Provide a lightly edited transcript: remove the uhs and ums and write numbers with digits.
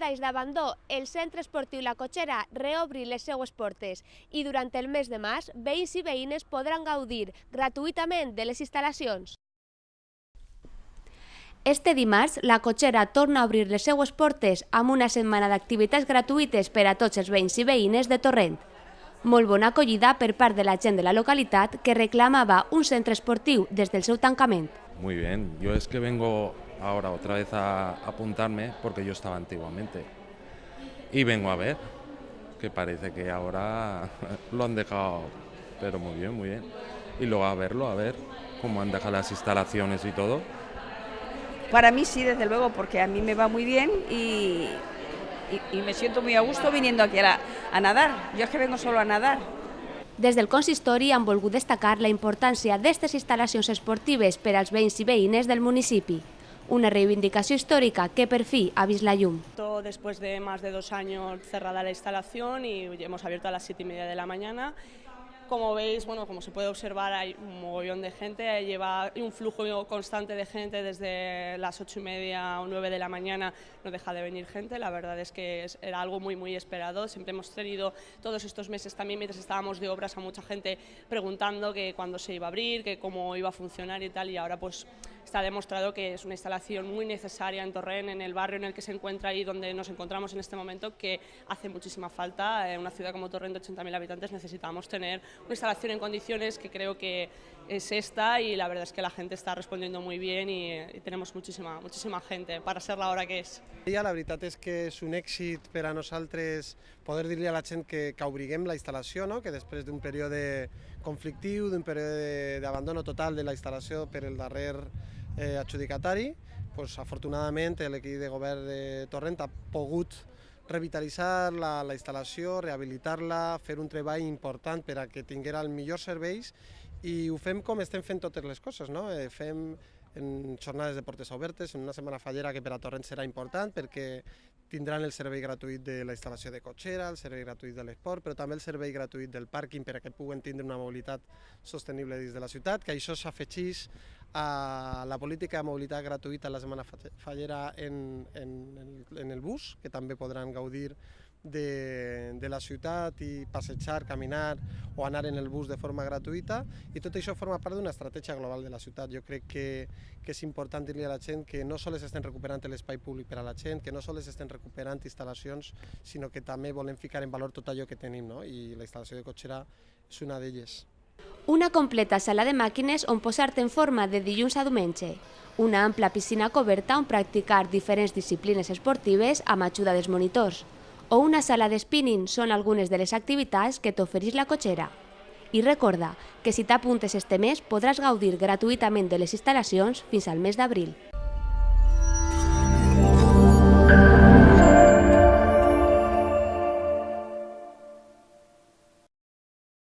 anys d'abandó, el Centre Esportiu La Cotxera reobri les seues portes i durant el mes de març, veïns i veïnes podran gaudir gratuïtament de les instal·lacions. Este dimarts, La Cotxera torna a obrir les seues portes amb una setmana d'activitats gratuïtes per a tots els veïns i veïnes de Torrent. Molt bona acollida per part de la gent de la localitat que reclamava un centre esportiu des del seu tancament. Muy bien, yo es que vengo ahora otra vez a apuntarme porque yo estaba antiguamente y vengo a ver que parece que ahora lo han dejado, pero muy bien, y luego a verlo, a ver cómo han dejado las instalaciones y todo. Para mí sí, desde luego, porque a mí me va muy bien y me siento muy a gusto viniendo aquí a nadar. Yo es que vengo solo a nadar. Des del consistori han volgut destacar la importància d'aquestes instal·lacions esportives per als veïns i veïnes del municipi. Una reivindicació històrica que per fi ha vist la llum. Después de más de 2 años cerrada la instalación y hemos abierto a las 7:30 de la mañana. Como veis, bueno, como se puede observar, hay un mogollón de gente, lleva un flujo constante de gente desde las 8:30 o 9 de la mañana, no deja de venir gente. La verdad es que era algo muy esperado. Siempre hemos tenido todos estos meses también, mientras estábamos de obras, a mucha gente preguntando que cuándo se iba a abrir, que cómo iba a funcionar y tal, y ahora pues está demostrado que es una instalación muy necesaria en Torrent, en el barrio en el que se encuentra y donde nos encontramos en este momento, que hace muchísima falta. En una ciudad como Torrent de 80.000 habitantes necesitamos tener una instalación en condiciones, que creo que es esta, y la verdad es que la gente está respondiendo muy bien y tenemos muchísima gente para ser la hora que és. La veritat és que és un èxit per a nosaltres poder dir-li a la gent que obriguem la instal·lació, no? Que després d'un període conflictiu, d'un període d'abandono total de la instal·lació per el darrer adjudicatari, doncs, afortunadament l'equip de govern de Torrent ha pogut revitalitzar la instal·lació, rehabilitar-la, fer un treball important per a que tinguera els millors serveis, i ho fem com estem fent totes les coses, no? Fem en jornades de portes obertes, en una setmana fallera que per a Torrent serà important perquè tindran el servei gratuït de la instal·lació de cotxera, el servei gratuït de l'esport, però també el servei gratuït del pàrquing per a que puguen tindre una mobilitat sostenible dins de la ciutat, que això s'afegeix a la política de mobilitat gratuïta a la setmana fallera en el bus, que també podran gaudir de la ciutat i passejar, caminar o anar en el bus de forma gratuïta, i tot això forma part d'una estratègia global de la ciutat. Jo crec que és important dir-li a la gent que no sols estem recuperant l'espai públic per a la gent, que no sols estem recuperant instal·lacions, sinó que també volem ficar en valor tot allò que tenim, no? I la instal·lació de cotxera és una d'elles. Una completa sala de màquines on posar-te en forma de dilluns a diumenge. Una ampla piscina coberta on practicar diferents disciplines esportives amb ajuda dels monitors. O una sala de spinning són algunes de les activitats que t'ofereix la cotxera. I recorda que si t'apuntes este mes podràs gaudir gratuïtament de les instal·lacions fins al mes d'abril.